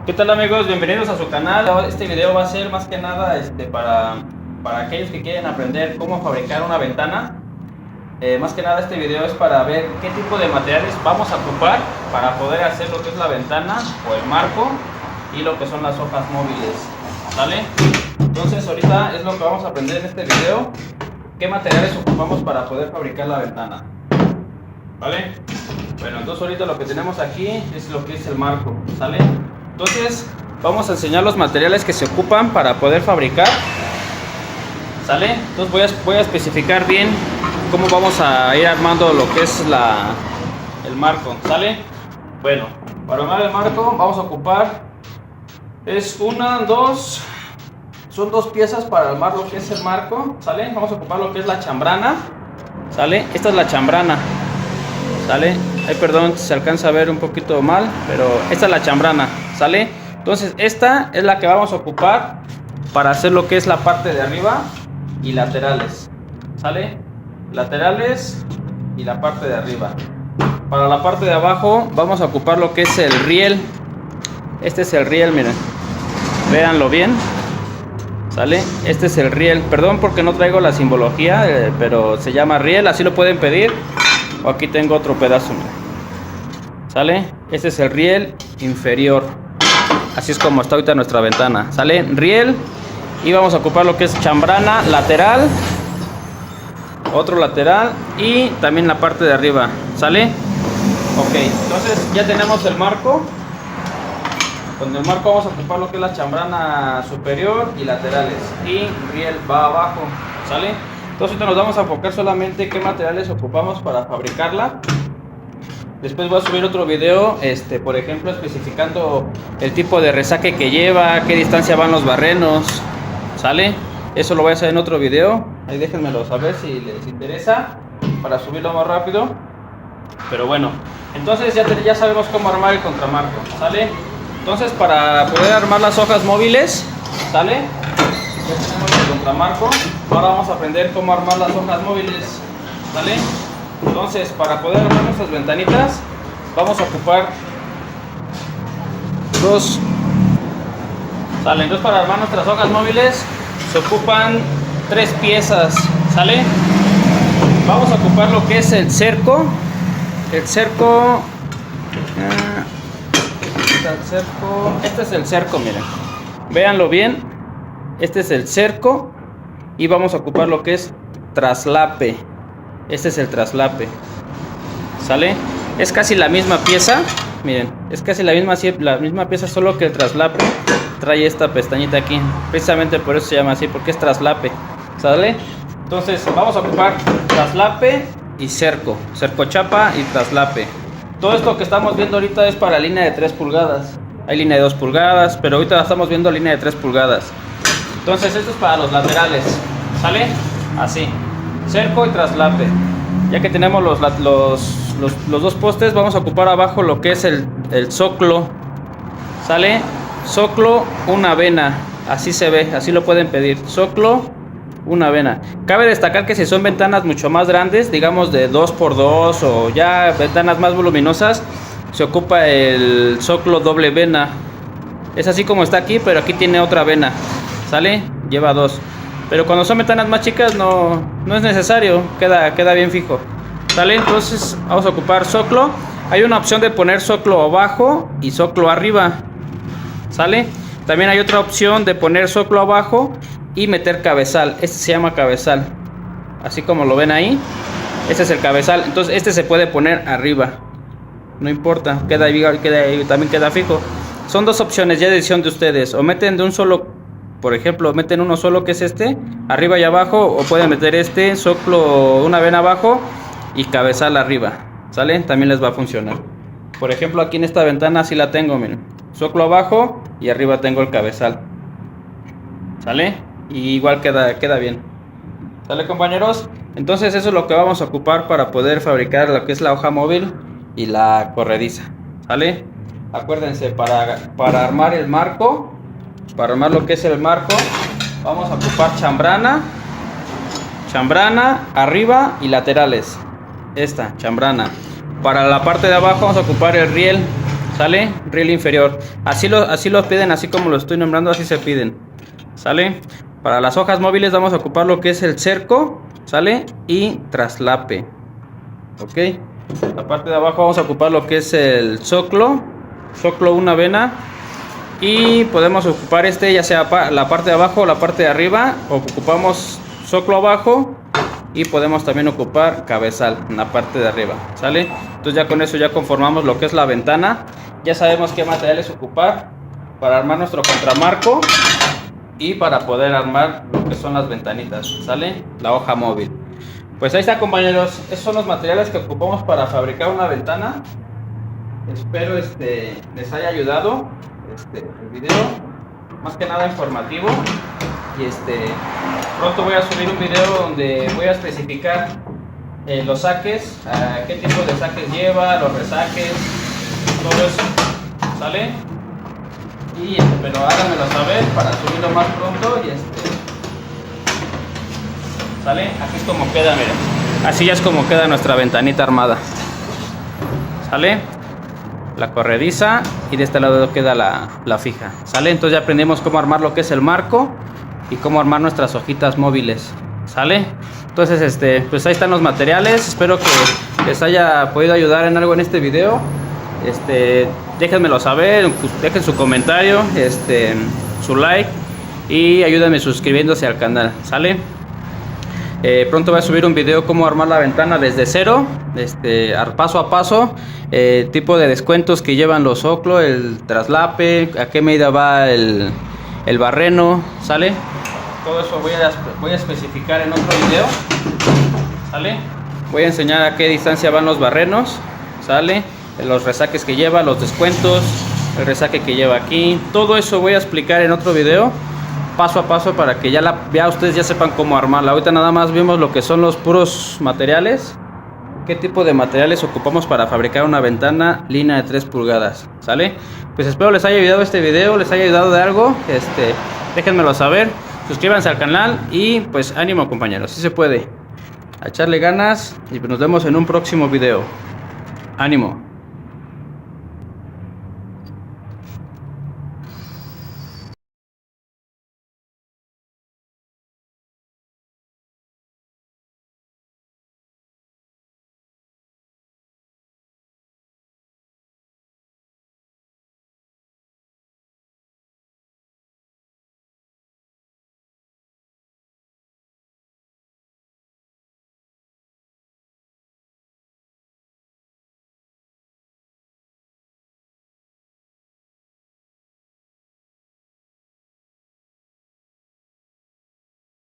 ¿Qué tal amigos? Bienvenidos a su canal. Este video va a ser más que nada para aquellos que quieren aprender cómo fabricar una ventana. Más que nada este video es para ver qué tipo de materiales vamos a ocupar para poder hacer lo que es la ventana o el marco y lo que son las hojas móviles. ¿Sale? Entonces ahorita es lo que vamos a aprender en este video. ¿Qué materiales ocupamos para poder fabricar la ventana? ¿Vale? Bueno, entonces ahorita lo que tenemos aquí es lo que es el marco. ¿Sale? Entonces vamos a enseñar los materiales que se ocupan para poder fabricar. ¿Sale? Entonces voy a especificar bien cómo vamos a ir armando lo que es el marco. ¿Sale? Bueno, para armar el marco vamos a ocupar son dos piezas para armar lo que es el marco. ¿Sale? Vamos a ocupar lo que es la chambrana. ¿Sale? Esta es la chambrana. ¿Sale? Ay, perdón, se alcanza a ver un poquito mal, pero esta es la chambrana. ¿Sale? Entonces esta es la que vamos a ocupar para hacer lo que es la parte de arriba y laterales. ¿Sale? Laterales y la parte de arriba. Para la parte de abajo vamos a ocupar lo que es el riel. Este es el riel, miren. Véanlo bien. ¿Sale? Este es el riel. Perdón porque no traigo la simbología, pero se llama riel, así lo pueden pedir. O aquí tengo otro pedazo. ¿Sale? Este es el riel inferior. Así es como está ahorita nuestra ventana. ¿Sale? Riel. Y vamos a ocupar lo que es chambrana lateral. Otro lateral. Y también la parte de arriba. ¿Sale? Ok. Entonces ya tenemos el marco. Con el marco vamos a ocupar lo que es la chambrana superior y laterales. Y riel va abajo. ¿Sale? Entonces ahorita nos vamos a enfocar solamente qué materiales ocupamos para fabricarla. Después voy a subir otro video, por ejemplo, especificando el tipo de resaque que lleva, qué distancia van los barrenos. ¿Sale? Eso lo voy a hacer en otro video. Ahí déjenmelo saber si les interesa para subirlo más rápido. Pero bueno, entonces ya sabemos cómo armar el contramarco. ¿Sale? Entonces para poder armar las hojas móviles, ¿sale? Ya tenemos el contramarco. Ahora vamos a aprender cómo armar las hojas móviles. ¿Sale? Entonces, para poder armar nuestras ventanitas, vamos a ocupar dos. ¿Sale? Entonces, para armar nuestras hojas móviles, se ocupan tres piezas. ¿Sale? Vamos a ocupar lo que es el cerco. Este es el cerco, miren. Véanlo bien. Este es el cerco. Y vamos a ocupar lo que es traslape. Este es el traslape. ¿Sale? Es casi la misma pieza. Miren, es casi la misma pieza, solo que el traslape trae esta pestañita aquí. Precisamente por eso se llama así, porque es traslape. ¿Sale? Entonces vamos a ocupar traslape y cerco. Cercochapa y traslape. Todo esto que estamos viendo ahorita es para línea de 3 pulgadas. Hay línea de 2 pulgadas, pero ahorita estamos viendo línea de 3 pulgadas. Entonces esto es para los laterales. ¿Sale? Así. Cerco y traslape. Ya que tenemos los dos postes, vamos a ocupar abajo lo que es el zoclo. ¿Sale? Zoclo, una vena. Así se ve, así lo pueden pedir. Zoclo, una vena. Cabe destacar que si son ventanas mucho más grandes, digamos de 2x2 o ya ventanas más voluminosas, se ocupa el zoclo doble vena. Es así como está aquí, pero aquí tiene otra vena. ¿Sale? Lleva dos. Pero cuando son ventanas más chicas no es necesario, queda bien fijo. ¿Sale? Entonces vamos a ocupar zoclo. Hay una opción de poner zoclo abajo y zoclo arriba. ¿Sale? También hay otra opción de poner zoclo abajo y meter cabezal. Este se llama cabezal. Así como lo ven ahí. Este es el cabezal. Entonces este se puede poner arriba. No importa, también queda fijo. Son dos opciones, ya decisión de ustedes. O meten de un solo. Por ejemplo, meten uno solo que es arriba y abajo, o pueden meter zoclo, una vena abajo y cabezal arriba. ¿Sale? También les va a funcionar. Por ejemplo, aquí en esta ventana sí la tengo, miren. Zoclo abajo y arriba tengo el cabezal. ¿Sale? Y igual queda bien. ¿Sale, compañeros? Entonces eso es lo que vamos a ocupar para poder fabricar lo que es la hoja móvil y la corrediza. ¿Sale? Acuérdense, para armar el marco. Para armar lo que es el marco, vamos a ocupar chambrana arriba y laterales. Esta chambrana. Para la parte de abajo vamos a ocupar el riel. ¿sale? Riel inferior. Así los piden, así como lo estoy nombrando, así se piden, ¿sale? Para las hojas móviles vamos a ocupar lo que es el cerco, ¿sale? Y traslape, ¿ok? La parte de abajo vamos a ocupar lo que es el soclo una vena. Y podemos ocupar ya sea la parte de abajo o la parte de arriba. Ocupamos soclo abajo y podemos también ocupar cabezal en la parte de arriba, ¿sale? Entonces ya con eso ya conformamos lo que es la ventana. Ya sabemos qué materiales ocupar para armar nuestro contramarco y para poder armar lo que son las ventanitas, ¿sale? La hoja móvil. Pues ahí está, compañeros. Esos son los materiales que ocupamos para fabricar una ventana. Espero les haya ayudado el video, más que nada informativo. Y pronto voy a subir un video donde voy a especificar los saques, qué tipo de saques lleva, los resaques, todo eso, ¿sale? Y pero háganmelo saber para subirlo más pronto. Y ¿sale? Así es como queda, miren. Así ya es como queda nuestra ventanita armada, ¿sale? La corrediza, y de este lado queda la fija, ¿sale? Entonces ya aprendimos cómo armar lo que es el marco y cómo armar nuestras hojitas móviles, ¿sale? Entonces pues ahí están los materiales. Espero que les haya podido ayudar en algo en este video. Déjenmelo saber, dejen su comentario, su like, y ayúdenme suscribiéndose al canal, ¿sale? Pronto voy a subir un video cómo armar la ventana desde cero, paso a paso, tipo de descuentos que llevan los soclo, el traslape, a qué medida va el barreno, ¿sale? Todo eso voy a especificar en otro video, ¿sale? Voy a enseñar a qué distancia van los barrenos, ¿sale? Los resaques que lleva, los descuentos, el resaque que lleva aquí, todo eso voy a explicar en otro video, paso a paso, para que ya ustedes ya sepan cómo armarla. Ahorita nada más vimos lo que son los puros materiales, qué tipo de materiales ocupamos para fabricar una ventana línea de 3 pulgadas, ¿sale? Pues espero les haya ayudado este video, les haya ayudado de algo, déjenmelo saber, suscríbanse al canal y pues ánimo, compañeros, si se puede, a echarle ganas, y nos vemos en un próximo video. Ánimo.